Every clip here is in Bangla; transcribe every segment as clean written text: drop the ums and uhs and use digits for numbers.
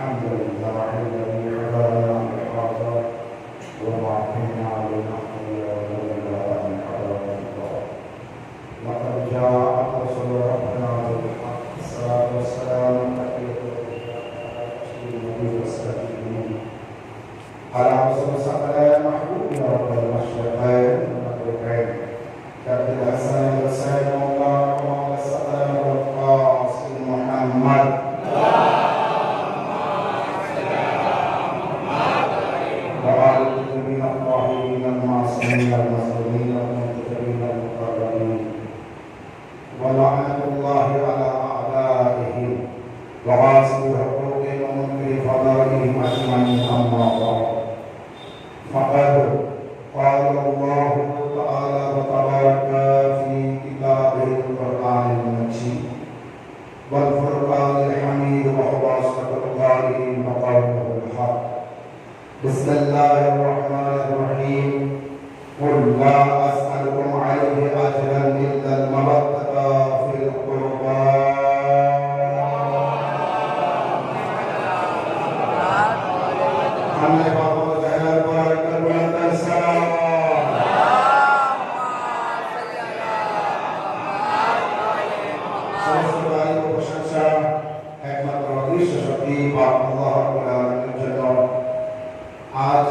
الحمد لله الذي هدانا لهذا وما كنا لنهتدي لولا أن هدانا الله لقد جاءت رسل ربنا بالحق الصلاة والسلام على رسول الثقلين محبوبنا رب المشرقين والمغربين كابن الحسن والحسين والله وعلى الثقلين والقاسم محمد وعلى الذين الطاهرين المعصومين المظلومين المنتجبين المقربين ولعنة الله على أعدائهم وغاصب حقوقهم ومنكر فضائلهم أجمعين أما بعد فقد قال الله تعالى وتبارك في كتابه القرآن المجيد والفرقان الحميد وهو أصدق القائلين وقوله الحق بسم الله الرحمن الرحيم قل لا أسألكم عليه أجرا إلا المودة في القربى आज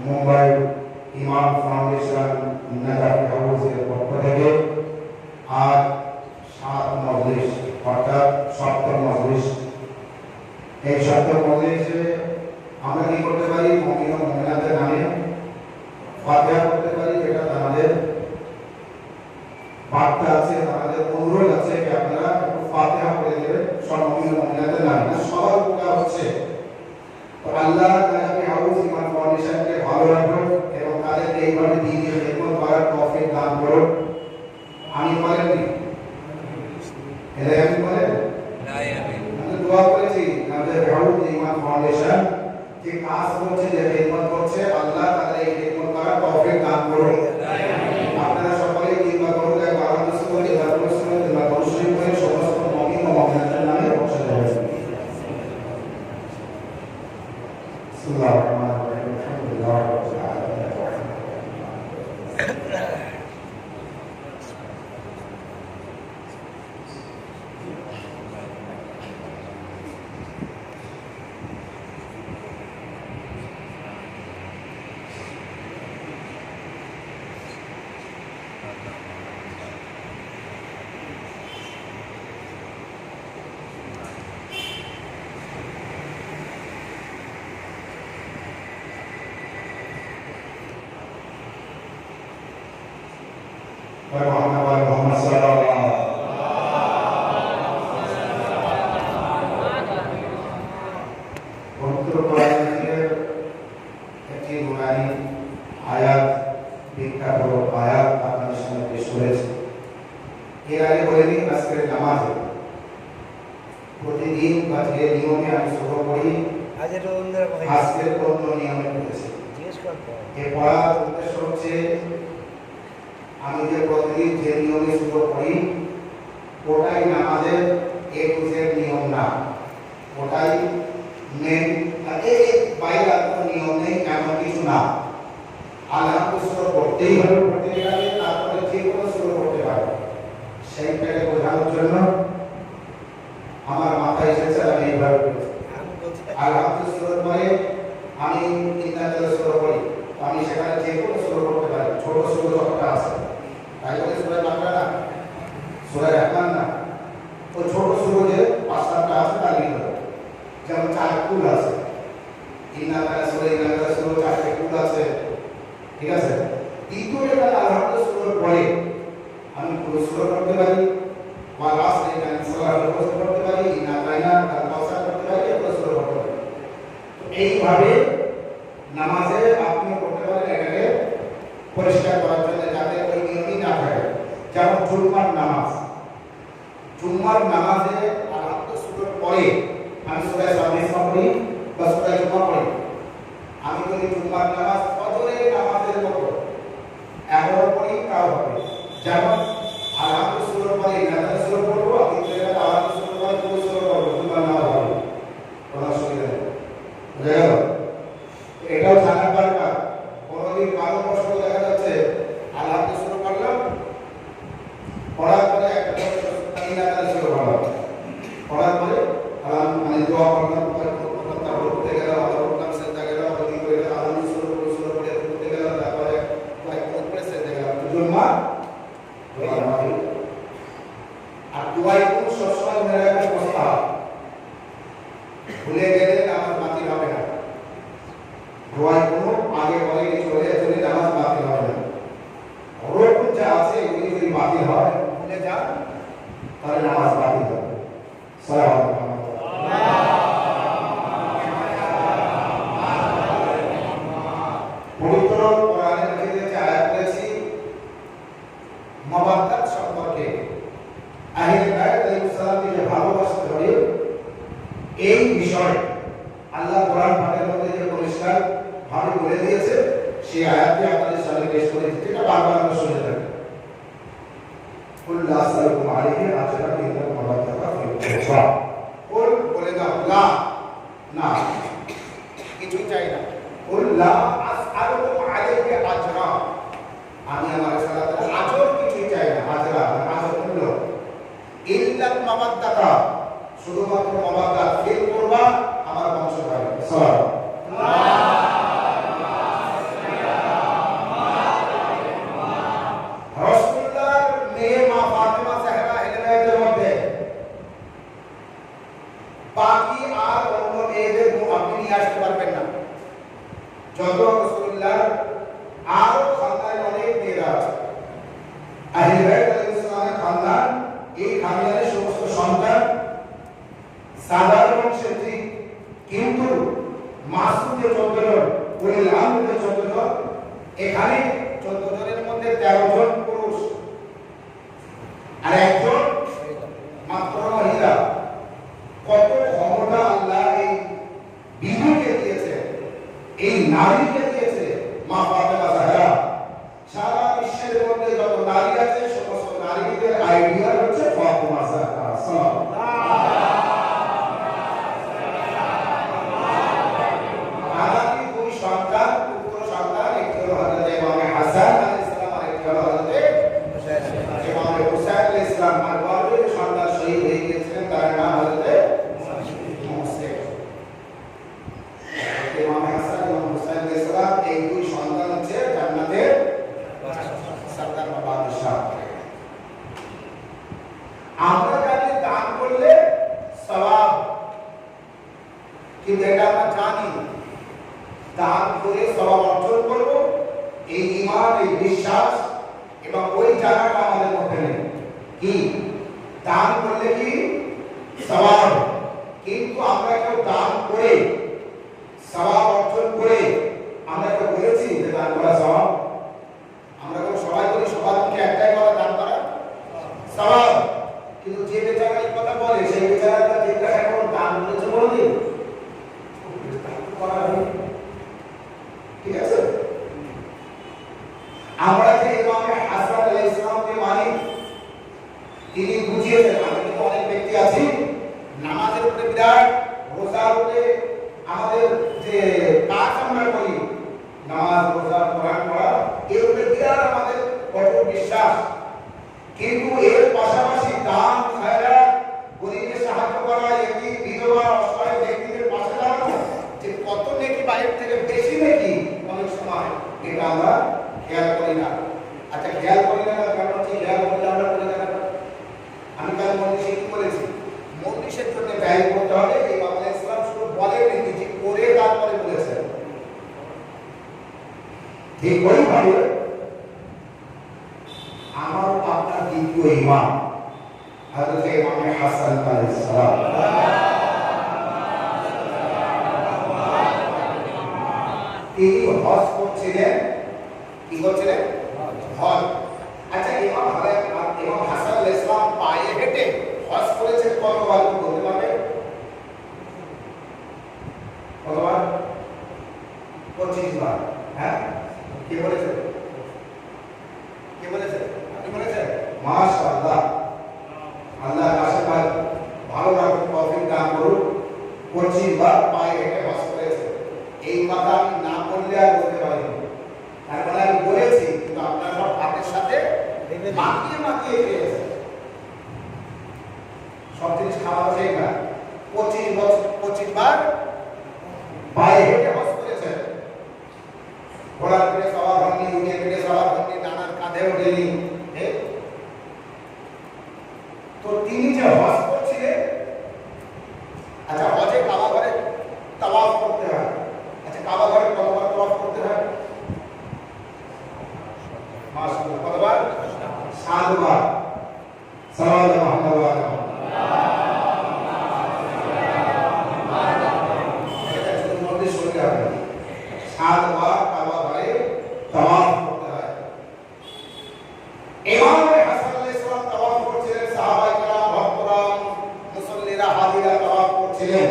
मुंबई इमाम फाउंडेशन नगर हाउस पक्ष থেকে आज 7 মজলিস অর্থাৎ সপ্তম মজলিস এই সপ্তম মজলিসে আমরা কি করতে পারি মুমিন ও মুমিনাতের নামে ফাতিহা করতে পারি যেটা আমাদের বার্তা আছে আমাদের অনুরোধ আছে যে আপনারা একটু ফাতিহা পড়ে দেবেন সব মুমিন ও মুমিনাতের নামে সবার উপকার হচ্ছে আল্লাহ তাআলা হাউস ইমান ফাউন্ডেশনকে ভালো রাখুন এবং তাদেরকে এইভাবে দিনের খেদমত করার তৌফিক দান করুন আমি বলেন এরা আমি বলেন আমি দোয়া করেছি আমাদের হাউস ইমান ফাউন্ডেশন যে কাজ করছে যে খেদমত করছে আল্লাহ তাআলা এই খেদমত করার তৌফিক দান করুন আপনারা সকলে কিংবা করুন এক আলাদা সুবহান আল্লাহ সুবহানাহু ওয়া তাআলা সমস্ত মুমিন ও মুমিনাতের নামে বর্ষা দেবেন بسم الله الرحمن الرحيم الحمد لله رب العالمين Muhammad sallallahu পবিত্র কোরআনের একটি নুরানি আয়াত বিখ্যাত আয়াত আপনাদের সামনে পেশ করেছি এর আগে বলে দিই আজকের নামাজে প্রতিদিন বা যে নিয়মে আমি শুরু করি আজকের অন্য নিয়মে করেছি এর পড়ার উদ্দেশ্য হচ্ছে আমি যে প্রতিদিন যে নিয়মে শুরু করি ওটাই নামাজের এ টু জেড নিয়ম না ওটাই মেন এই বাইরে কোনো নিয়ম নেই এমন কিছু না আল্লাহকে শুরু করতেই হবে পড়তে গেলে তারপরে যে কোনো শুরু করতে পারবে সেইটাকে বোঝানোর জন্য আমার মাথায় এসেছে আমি এইভাবে আল্লাহকে শুরু করে আমি ইন্নাল্লাহ শুরু করি আমি সেখানে যে কোনো শুরু করতে পারি ছোট শুরু যতটা আছে তাই বলে সূরা বাকারা না সূরা রহমান না ও ছোট শুরু যে পাঁচটা আছে তার ভিতরে যেমন চার কুল আছে ইন্নাল্লাহ শুরু চারটে কুল আছে ঠিক আছে দ্বিতীয় যেটা আল্লাহকে শুরু করে আমি পুরো শুরু করতে পারি বা লাস্ট এটা সালাত করতে পারি ইন্নাল্লাহ তার কাউসার করতে পারি এটা শুরু করতে পারি তো এইভাবে নামাজে আপনি করতে পারেন এটাকে পরিষ্কার করার জন্য যাতে ওই নিয়মই না থাকে যেমন জুম্মার নামাজে আল্লাহকে শুরু পরে আমি সূরা সাবিসা পড়ি বা সূরা জুমা পড়ি আমি যদি জুম্মার নামাজ ফজরের নামাজের মতো এমন পড়ি তাও হবে যেমন আল্লাহকে শুরু পরে নামাজ শুরু করব আমি যেটা আল্লাহকে শুরু করে পুরো শুরু করব জুম্মার নামাজ হবে জানা ছিল ভালো পড়ার পরে মানে দোয়া করলাম তারপর উঠতে গেলাম আবার উঠলাম সেজদা গেলাম আবার কি করে আলাদা শুরু করে উঠতে গেলাম তারপরে কয়েক মিনিট পরে সেজদা গেলাম জুম্মা আর দোয়াই কোন সবসময় মনে রাখবেন মুস্তাহাব ভুলে গেলে নামাজ বাতিল হবে না দোয়াই কোন আগে পরে চলে চলে নামাজ বাতিল হবে না রকম যা আছে এগুলি যদি বাতিল হয় ভুলে যান তাহলে নামাজ বাতিল হবে সালাম পবিত্র কোরআনে মাজিদে যে আয়াত রয়েছে মাওয়াদ্দাত সম্পর্কে আহলে বাইত আলাইহিস সালামকে যে ভালোবাসতে হবে এই বিষয়ে আল্লাহ কোরআন পাকের মধ্যে যে পরিষ্কার ভাবে বলে দিয়েছে সেই আয়াতটি আপনাদের সামনে পেশ করে দিচ্ছি এটা বারবার আমরা শুনে থাকি কুল লা আসআলুকুম আলাইহি আজরান ইল্লা মাওয়াদ্দাতা ফিল কুরবা কুল বলে দাও লা না কিছু চাই না কুল লা আসআলুকুম আলাইহি আজরা আমি আমার সালাতে আজর কিছু চাই না আজরা আজর মূল্য ইল্লা মাওয়াদ্দাতা শুধুমাত্র মাওয়াদ্দাত ফিল কুরবা আমার বংশধর সালাম বাকি আর অন্য মেয়েদের আপনি নিয়ে আসতে পারবেন না যত রাসূলুল্লাহ আরো খানদানে অনেক মেয়েরা আছে আহলে বাইত আলাইহিস সালামের খানদান এই খানদানের সমস্ত সন্তান সাধারণ বংশের ঠিক কিন্তু মাসুদের 14 জন উলিল আমরের 14 জন এখানে 14 জনের মধ্যে 13 জন পুরুষ আর একজন মাত্র মহিলা কত ক্ষমতা আল্লাহ এই বিবিকে দিয়েছে এই নারীকে দিয়েছে মা ফাতেমা জাহরা সারা বিশ্বের মধ্যে যত নারী আছে সমস্ত নারীদের আইডিয়া হচ্ছে ফাতেমা জাহরা আলাদা দুই সন্তান পুত্র সন্তান একটি হলো হযরত ইমাম হাসান আলাইহিস সালাম আর একটি হলো হযরত ইমাম হুসাইন আলাইহিস সালাম আর বড় সন্তান শহীদ হয়ে গিয়েছিলেন তার নাম হযরত ইমাম হাসান এবং হুসাইন আলাইহিস সালাম এই দুই সন্তান হচ্ছে জান্নাতের সরদার বা বাদশা আমরা জানি দান করলে সওয়াব কিন্তু এটা আমরা জানি দান করে সওয়াব অর্জন করব এই ঈমান এই বিশ্বাস এবং ওই জায়গাটা আমাদের মধ্যে নেই কি দান করলে কি সওয়াব কিন্তু আমরা কেউ দান করে সওয়াব অর্জন করে আমরা কেউ বলেছি যে দান করা সওয়াব আমরা কেউ সবাই বলি সবার মুখে একটাই কথা দান করা সওয়াব কিন্তু যে বেচারা এই কথা বলে সেই বেচারাটা জিজ্ঞাসা করো দান করেছে বলদিন ঠিক আছে আমরা যে ইমাম হাসান আলাইহিস সালামকে মানি তিনি বুঝিয়েছেন আমি কিন্তু অনেক ব্যক্তি আছি নামাজের উপরে বিরাট রোজার উপরে আমাদের যে কাজ আমরা করি নামাজ রোজা কোরআন পড়া এর উপরে বিরাট আমাদের কঠোর বিশ্বাস কিন্তু এর পাশাপাশি দান খায়রাত গরীবকে সাহায্য করা এমনি বিধবা অসহায় ব্যক্তিদের পাশে দাঁড়ানো যে কত নেকি বাইরে থেকে বেশি নেকি অনেক সময় এটা আমরা খেয়াল করি না আচ্ছা খেয়াল করি না কারণ হচ্ছে খেয়াল করলে আমরা করে দেখাব আমি কাল মনীষে কি বলেছি মনীষের জন্য ব্যয় করতে হবে এই বাংলা ইসলাম শুধু বলেনি যে করে তারপরে বলেছেন ঠিক ওইভাবে আমার আপনার দ্বিতীয় ইমাম হযরত ইমাম হাসান আলাইহিস সালাম তিনি হজ করছিলেন কি করছিলেন হজ আচ্ছা ইমাম হাসান আলাইহিস সালাম পায়ে হেঁটে হজ করেছেন কতবার বলতে পারবে কতবার 25 বার হ্যাঁ কে বলেছে আপনি বলেছেন মাশাআল্লাহ আল্লাহ আশীর্বাদ ভালো রাখুন তৌফিক দান করুন 25 বার পায়ে হেঁটে হজ করেছে এই কথা আমি না বললে আর বলতে পারিনি তার মানে আমি বলেছি কিন্তু আপনারা সব হাতের সাথে মাখিয়ে খেয়েছেন সব জিনিস খাওয়া যায় না। 25 বার পায়ে হেঁটে হজ করেছেন। ঘোড়ার পিঠে সওয়ার হননি, উটের পিঠে সওয়ার হননি, নানার কাঁধে ওঠেনি। তো তিনি যে হজ করছিলেন, আচ্ছা হজে কাবা ঘরে তাওয়াফ করতে হয়। আচ্ছা কাবা ঘরে কতবার তাওয়াফ করতে হয়? মাশাআল্লাহ, কতবার? 7 বার। সাল্লাল্লাহু আলাইহি ওয়া সাল্লাম। এটা শুধু মধ্যে শুনতে হবে। 7 বার কাবা ঘরে তাওয়াফ করতে হয়। ইমাম হাসান আলাইহিস সালাম তাওয়াফ করছিলেন, সাহাবায়ে কেরাম, ভক্তরা, মুসল্লিরা, হাজিরা তাওয়াফ করছিলেন।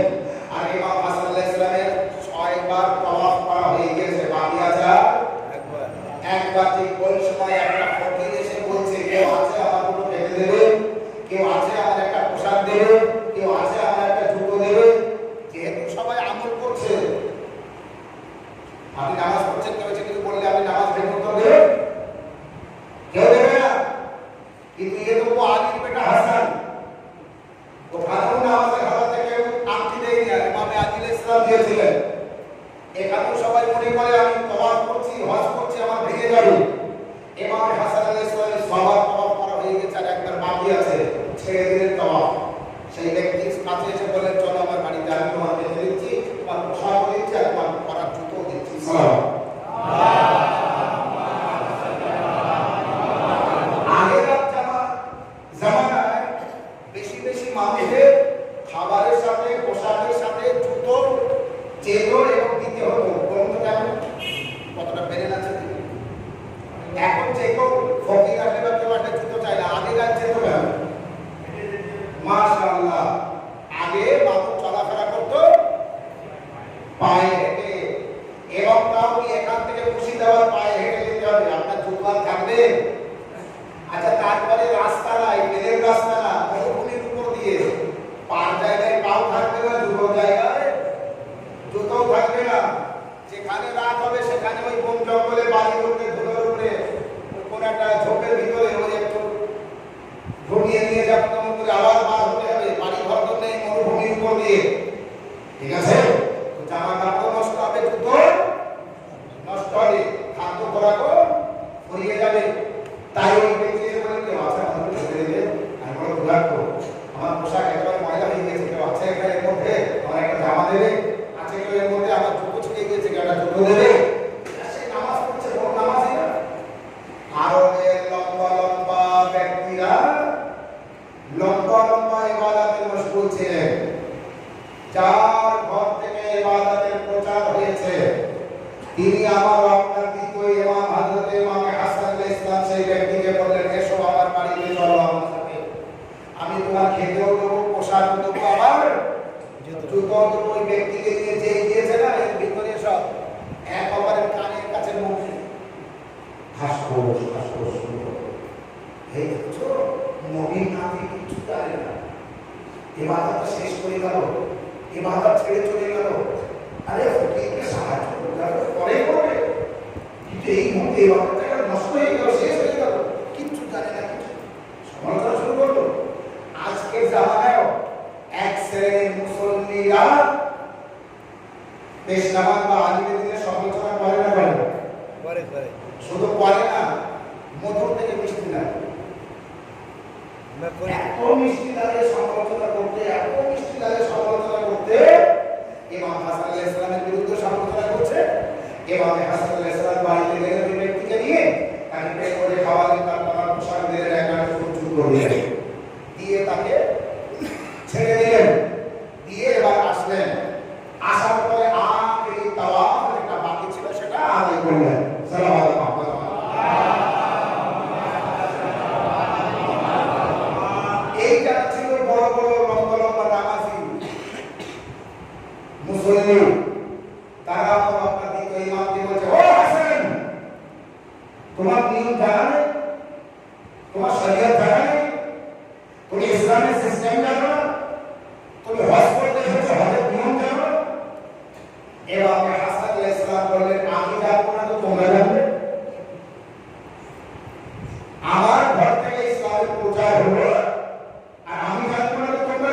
আর ইমাম হাসান আলাইহিস সালামের 6 বার তাওয়াফ করা হয়ে গেছে, বাকি আছে একবার। ঠিক কোন সময় একটা ফকির এসে বলছে, কেউ আছে আমার দুটো খেতে দেবে, কেউ আছে আমার একটা পোশাক দেবে, কেউ আছে আমার একটা জুতো দেবে। যেহেতু সবাই আমল করছে, আপনি নামাজ পড়ছেন, কেউ এসে কিছু বললে আপনি নামাজ ভেঙে উত্তর দেবেন? কেউ দেবে না। কিন্তু এ তো আলীর বেটা হাসান, ওখানেও নামাজের হালাতে কেউ আংটি দেয়নি, আর ইমামে আলী আলাইহিস সালাম দিয়েছিলেন। এখানেও সবাই মনে করে আমি তাওয়াফ করছি, হজ করছি, আমার ভেঙে যাবে। ইমাম হাসান আলাইহিস সালামের সবার তাওয়াফ করা হয়ে গেছে, আর একবার বাকি আছে, ছেড়ে দিলেন তাওয়াফ। সেই ব্যক্তির কাছে এসে বললেন, চলো আমার বাড়িতে, আমি তোমার খেতে দিচ্ছি, তোমার পোশাক দিচ্ছি, আর তোমার পরার জুতো দিচ্ছি। আগেকার জামানায় বেশি বেশি মানুষের খাবারের সাথে, পোশাকের সাথে জুতো চেত এবং দিতে হতো। বলুন তো কেমন, কতটা বেড়ে আছে। এখন যে কেউ ফকির আসলে বা কেউ আসলে জুতো চাই না, আগে যাচ্ছে তো কেন? মাশাআল্লাহ, আগে মানুষ চলাফেরা করতো পায়ে হেঁটে, এবং তাও কি এখান থেকে খুশি দেওয়ার পায়ে হেঁটে যেতে হবে, আপনার জুতো থাকবে। আচ্ছা তারপরে রাস্তা নাই, বেলের রাস্তা না, মরুভূমির উপর দিয়ে, পার জায়গায় পাও থাকবে না, জুতো জায়গায় জুতো থাকবে না। যেখানে রাত হবে সেখানে ওই বন জঙ্গলে, বাড়ির উপরে, ধুলোর উপরে, কোন একটা ঝোপের ভিতরে ওই একটু ঘুমিয়ে নিয়ে যাবে, তেমন করে আবার বার হতে হবে, বাড়ি ঘর নেই, মরুভূমির উপর দিয়ে। ঠিক আছে, জামা কাপড় নষ্ট হবে, জুতো নষ্ট হবে, খাদ্য খোরাকও ফুরিয়ে যাবে। তাই ওই ব্যক্তি এসে বলেন, কেউ আছে আমাকে ছেড়ে দেবে, আমি বলো দুর্ভাগ্য, আমার পোশাক একেবারে ময়লা হয়ে গেছে, কেউ আছে এর মধ্যে, আমার একটা জামা দেবে, আছে কেউ এর মধ্যে, আমার জুতো ছিঁড়ে গেছে, কেউ একটা জুতো দেবে। সে নামাজ পড়ছে, বড় নামাজই না। আরো লম্বা লম্বা ব্যক্তিরা লম্বা লম্বা ইবাদতে মশগুল ছিলেন, যার ঘর থেকে ইবাদতের প্রচার হয়েছে, তিনি আমার আপনার দ্বিতীয় ইমাম হযরত ইমাম হাসান আলাইহিস সালাম সেই ব্যক্তিকে বললেন, এসো আমার বাড়িতে, চলো আমার সাথে, আমি তোমার খেতেও দেবো, পোশাক দেবো, আবার জুতো দেবো। ওই ব্যক্তিকে নিয়ে যে গিয়েছে না, এর ভিতরে সব এক অপরের কানের কাছে মুখ হাসপোস হাসপোস শুরু করলো। এই দেখছো, নবীর নামে কিছু জানে না, ইবাদতটা শেষ করে গেল, ইবাদত ছেড়ে চলে গেল। আরে ফকিরকে সাহায্য করতে পরে করবে, কিন্তু এই মুহূর্তে ইবাদতটা নষ্ট হয়ে গেল, শেষ হয়ে গেল, কিচ্ছু জানে না, কিছু সমালোচনা শুরু করলো। আজকের জামানায়ও এক শ্রেণীর মুসল্লিরা পেশনামাজ বা আলিমের দিনে সমালোচনা করে না, করে করে, শুধু করে না, মধুর থেকে মিষ্টি না, এত মিষ্টি লাগে সমালোচনা করতে, এত মিষ্টি লাগে সমালোচনা করতে। ইমাম হাসান আলাইহিস সালামের বিরুদ্ধে সমালোচনা করছে। ইমাম হাসান আলাইহিস সালাম বাড়িতে গেলেন ওই ব্যক্তিকে নিয়ে, তাকে পেট করে খাওয়ালেন, তারপর পোশাক দিলেন, একটা ফুল করে দিয়ে তাকে ছেড়ে দিলেন, দিয়ে এবার আসলেন। আসার পরে আখেরি তাওয়াফ যেটা বাকি ছিল সেটা আদায় করলেন। সালাম আলাইকুম। এই যারা ছিল বড় বড় লম্বা লম্বা নামাজি মুসল্লি, তারা আপনার দ্বিতীয় ইমামকে বলছে, ও হাসান, তোমার নিয়ম জানা নেই, তোমার শরীয়ত জানা নেই, তুমি ইসলামের সিস্টেম জানো না, তুমি হজ করতে এসেছো, হজের নিয়ম জানো না। এবার হাসান আলাইহিস সালাম বললেন, আমি জানবো না তো তোমরা জানবে? আমার ঘর থেকে ইসলামের প্রচার হলো, আর আমি জানবো না তো তোমরা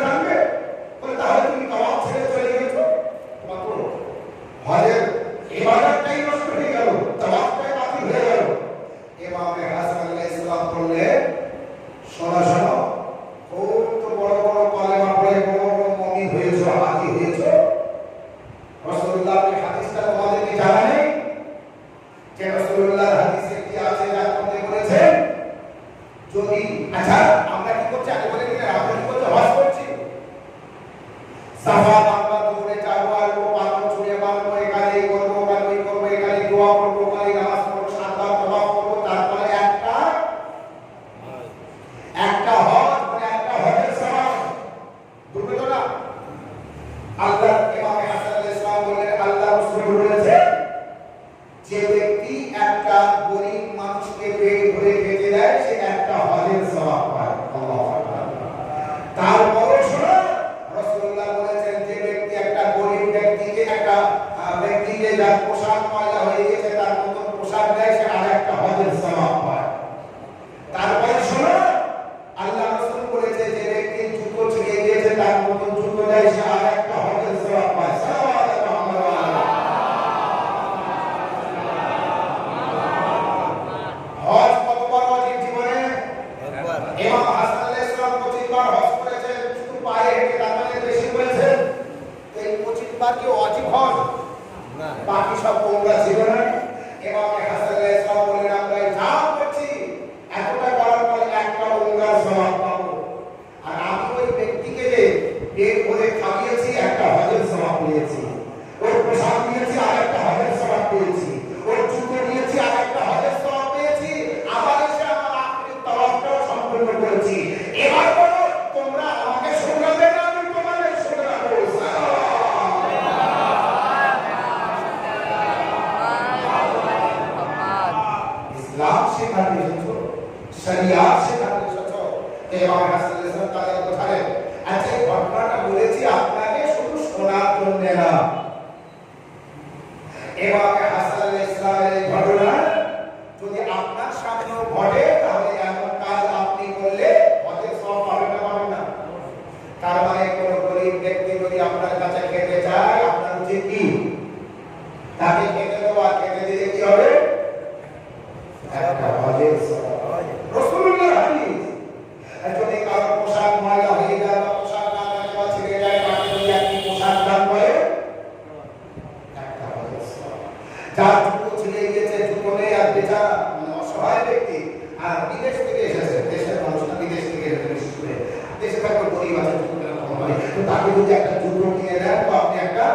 তিনবার কি ওয়াজিব হজ না, বাকি সব ওমরা ছিল না। ইমাম হাসান আলাইহিস সালাম বলেন আমরা যা করছি এতটা করার পরে একটা ওমরার সওয়াব পাবো, আর আমি ওই ব্যক্তিকে যে পেট ভরে খাইয়েছি একটা হজের সওয়াব পেয়েছি, ওর পোশাক দিয়েছি আর একটা হজের সওয়াব পেয়েছি, ওর জুতো দিয়েছি আর একটা হজের সওয়াব পেয়েছি, আবার এসে আমার আখিরাত তাওয়াফটাও সম্পূর্ণ করেছি। এবার বলো তোমরা আমাকে শোনাবে না আমি তোমাদের শোনাবো। ইসলাম শেখাতে এসেছো, শরিয়াত শেখাতে এসেছো। ইমাম হাসান আলাইহিস সালাম তাদের কোথায় আচ্ছা এই ঘটনাটা বলেছি আপনাকে শুধু শোনার জন্য না। ইমাম হাসান আলাইহিস সালামের এই ঘটনা যদি আপনার সামনেও ঘটে তাহলে এমন কাজ আপনি করলে হজের সওয়াব পাবেন না পাবেন না? তার মানে কোন গরিব ব্যক্তি যদি আপনার কাছে খেতে চায় আপনার উচিত কি তাকে খেতে দেওয়া, খেতে দিলে কি হবে? একটা হজের সওয়াব। রাসূলুল্লাহর হাদিস। যদি কারো পোশাক ময়লা হয়ে যায় বা পোশাক না থাকে বা ছিঁড়ে যায় তাকে যদি একটি পোশাক দান করে একটা হজের সওয়াব। যার জুতো ছিঁড়ে গিয়েছে, জুতো নেই আর বেচারা মানে অসহায় ব্যক্তি আর বিদেশ থেকে এসেছে, দেশের মানুষটা বিদেশ থেকে এসেছে, বিশেষ করে দেশে থাকলে গরিব আছে জুতোটা কম হয়, তো তাকে যদি একটা জুতো কিনে দেন তো আপনি একটা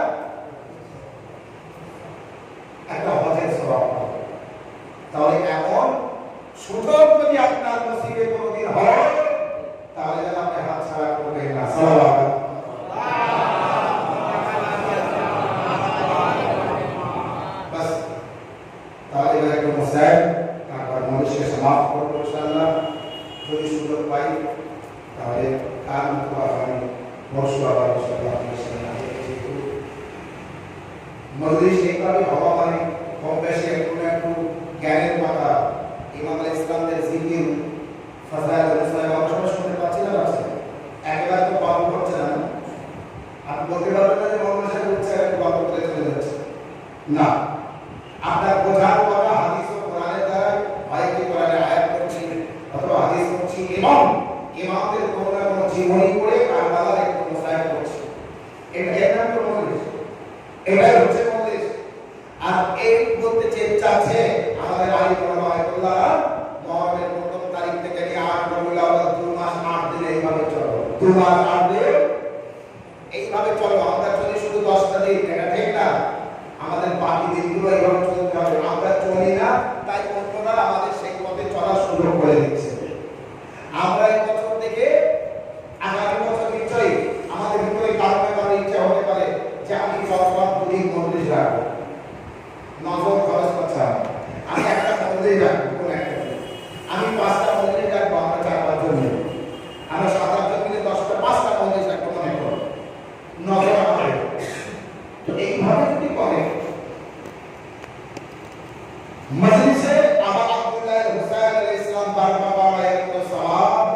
হজের সওয়াব পাবেন। তাহলে এমন সুযোগ যদি আপনার নসিবে কোনোদিন হয় তাহলে যেন আপনি হাত ছাড়া করবেন না। সালাওয়াত। বাস তাহলে এবার একটু মুসাইব তারপর মনুষ্যকে সমাপ্ত করবো ইনশাআল্লাহ। যদি সুযোগ পাই তাহলে কার মতো আগামী বর্ষ আবার ইনশাআল্লাহ আপনার সামনে যেহেতু মজলিস এইভাবে হওয়া মানে কম বেশি একটু না একটু জ্ঞানের কথা, ইমাম আলাইহিস সালামের জিকির ফাজাইল অনুসারে আমরা সবাই শুনতে পাচ্ছি না পাচ্ছি একেবারে তো পালন করছে না। আপনি বলতে পারবেন না যে মোহাম্মদ সাহেব উঠছে একটু গল্প করে চলে যাচ্ছে না, আপনার বোঝার কথা হাদিস ও কোরআনের দ্বারা হয় কি কোরআনের আয়াত করছি অথবা হাদিস করছি এবং ইমামদের কোনো না কোনো জীবনী পড়ে কারবালার একটু মুসাইব করছি, এটা এর নাম তো মজলিস, এটাই হচ্ছে মজলিস। আর এই বলতে চাচ্ছে আমাদের আলী রহমাতুল্লাহ মহরমের প্রথম তারিখ থেকে নিয়ে ৮ রবিউল আউয়াল ২ মাস ৮ দিন এইভাবে চলো, ২ মাস ৮ দিন এইভাবে চলো। আমরা চলি শুধু 10টা দিন, এটা ঠিক না, আমাদের বাকি দিনগুলো এইভাবে চলতে হবে। আমরা চলি না তাই অন্যরা আমাদের সেই পথে চলার সুযোগ করে দিচ্ছে। আমরা এই বছর থেকে আগামী বছর নিশ্চয়ই আমাদের ভিতরে কারণে ইচ্ছা হতে পারে যে আমি সবসময় ২ দিন মজলিস রাখবো, নজর খরচ করছে আমি একটা মন্দির রাখবো, কোন একটা আমি 5টা মন্দির রাখবো, আমরা 4-5 জন মিলে আমরা 7-8 জন মিলে 10টা 5টা মন্দির রাখবো, মনে করো নজর আমাদের। তো এইভাবে যদি করে মজলিসে আবা আব্দুল্লাহ হুসাইন আলাইহিস সালাম বারবার এর তো সওয়াব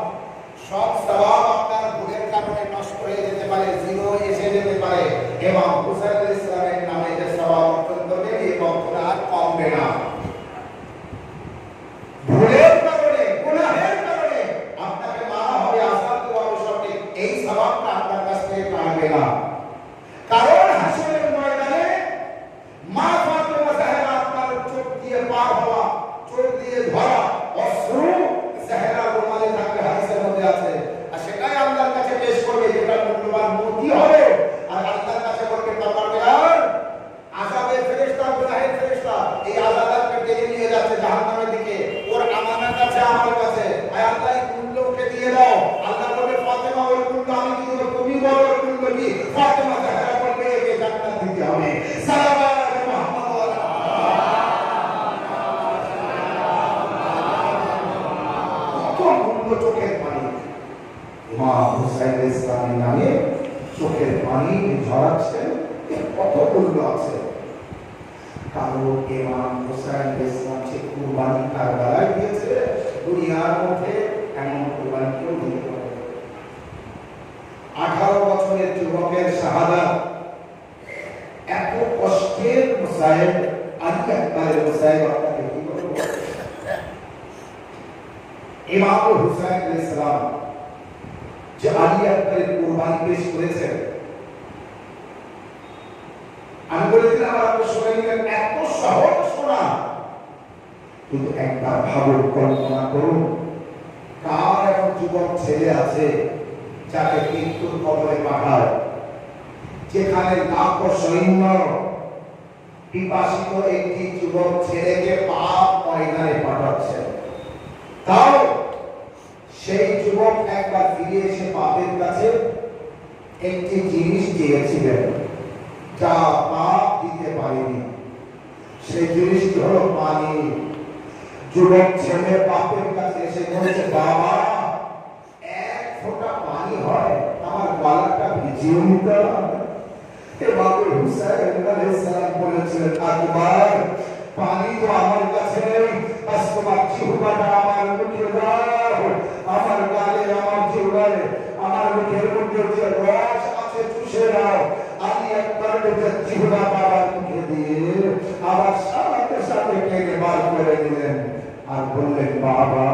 সব সওয়াব আপনার ভুলের কারণে নষ্ট হয়ে যেতে পারে, জিরো এসে যেতে পারে এবং হুসাইন আলাইহিস সালামের নামে যে সওয়াব অর্জন করবে এই বক্তব্য আর কমবে না। ভুলের কারণে গুনাহের কারণে আপনাকে মারা হবে, আযাব দেওয়া হবে সঠিক, এই সওয়াবটা আপনার কাছ থেকে কাটবে না। কারণ হাসরের ময়দানে মা ফাতেমা জাহরা আপনার চোখ দিয়ে পার হওয়া, চোখ দিয়ে ধরা অশ্রু জাহরা রুমালে থাকবে, হাদিসের মধ্যে আছে, আর সেটাই আল্লাহর কাছে পেশ করবে যেটা মূল্যবান মুক্তি হবে। আর আল্লাহর কাছে বলবে পারওয়ারদিগার আযাবের ফেরেশতা, গুনাহের ফেরেশতা এই আযাবকে টেনে নিয়ে যাচ্ছে জাহান্নামের দিকে, ওর আমানত আছে আমার কাছে, আয় আল্লাহ এই মূল্যকে দিয়ে দাও। আল্লাহ বলবে ফাতেমা ওই মূল্য আমি দিয়ে দেব, তুমি বলো ওই মূল্য কি? ফাতেমা জাহরা বলবে একে জান্নাত দিতে হবে। সাল্লাল্লাহু আলাইহি মুহাম্মদ ওয়া আলা চোখের পানি ইমাম হুসাইন ইসলামের নামে চোখের পানি ঝরাচ্ছেন, কত মূল্য আছে। কারণ ইমাম হুসাইন ইসলাম যে কুরবানি কারবালায় দিয়েছে দুনিয়ার মধ্যে এমন কুরবানি কেউ দিতে পারে। 18 বছরের যুবকের শাহাদাত এত কষ্টের মুসাইব, আলী আকবরের মুসাইব আপনাকে কি বলবো। ইমাম হুসাইন আলাইহিস সালাম যে আলী আকবরের কুরবানি পেশ করেছেন আমি বলেছিলাম আপনার শুনে নিলেন, এত সহজ শোনা। কিন্তু একটা ভাবুক, কল্পনা করুন, কার এমন যুবক ছেলে আছে যাকে মৃত্যুর কবলে পাঠায়, যেখানে লাখ সৈন্য পিপাসিত একটি যুবক ছেলেকে পাপ ময়দানে পাঠাচ্ছে। তাও সেই যুবক একবার ফিরে এসে পাপের কাছে একটি জিনিস চেয়েছিলেন যা পাপ দিতে পারেনি। সেই জিনিসটি হলো পানি। যুবক ছেলে পাপের কাছে এসে বলছে, বাবা এক ফোঁটা পানি হয় আমার গলাটা ভিজিয়ে নিতে হবে। বাবু হুসাইন আলাইহিস সালাম বলেছিলেন, আকবার পানি তো আমার কাছে নেই, বাস তোমার জিহ্বাটা আমার মুখে দাও, আমার গালে, আমার জিহ্বায়, আমার মুখের মধ্যে যে রস আছে চুষে নাও। আমি একবার জিহ্বা বাবার মুখে দিয়ে আবার সাথে সাথে টেনে বার করে দিলেন আর বললেন, বাবা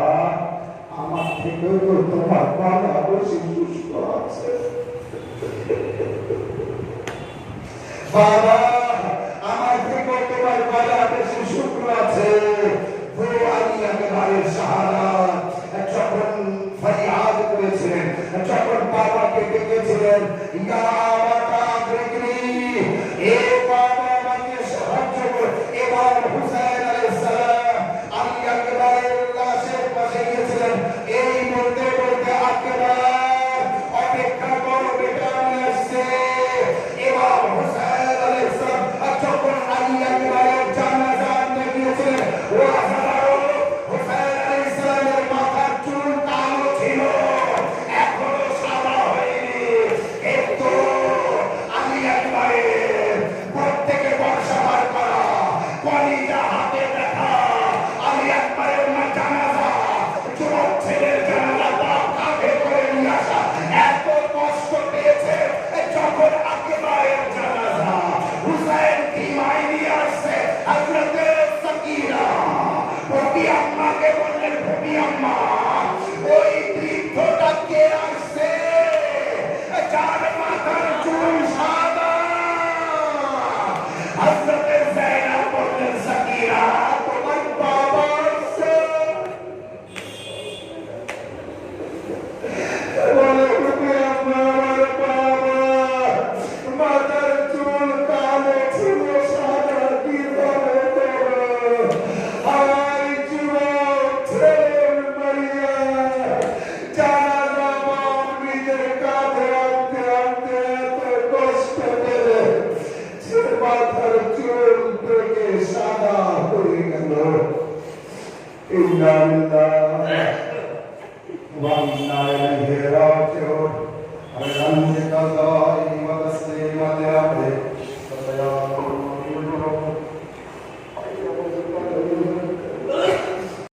আমার থেকে তো তোমার গলা বেশি শুষ্ক আছে। বাবা আমার থেকে তোমার গলা বেশি শুষ্ক আছে। আমি একেবারে শাহাদাত যখন ফরিয়াদ করেছিলেন, যখন বাবাকে ডেকেছিলেন, ইয়া বাবা দেখনি, এ বাবা আমাকে সাহায্য করো। এবার হুসাইন আলাইহিস সালাম আমি একেবারে লাশের পাশে গিয়েছিলেন। এই বলতে বলতে একেবারে অপেক্ষা করো, বেটা আমি আসছে। এবার হুসাইন আলাইহিস সালাম যখন আলী একেবারে জানাজা আনতে গিয়েছিলেন, ও হাজারো হুসাইন আলাইহিস সালামের মাথার চুল কালো ছিল, এখনো সাদা হয়নি। কিন্তু আমি একবারে প্রত্যেকে বর্ষা বার করা, কলিজা হাতে দেখা, আমি একবারে জানাজা, যুবক ছেলের জানাজা কাঁধে করে নিয়ে আসা। এত কষ্ট পেয়েছে যখন একেবারে জানাজা হুসাইন কি মাই নিয়ে আসছে, হযরতে সাকিনা ভবি আম্মাকে বললেন, ভবি আম্মা ওই বৃদ্ধটা কে আসছে যার মাথার চুল সাদা? হযরতে যায়েনব বললেন, সাকিনা তোমার বাবা আসছে। বলে, ভবি আম্মা আমার বাবা মাথার চুল কালো ছিল, সাদা কিভাবে করো? আমার যুবক ছেলের মাইয়া জানাজা বাপ নিজের কাঁধে আনতে আনতে এত কষ্ট পেলে যে মাথার চুল থেকে সাদা হয়ে গেল। ইন্না লিল্লাহি ওয়া ইন্না ইলাইহি রাজিউন।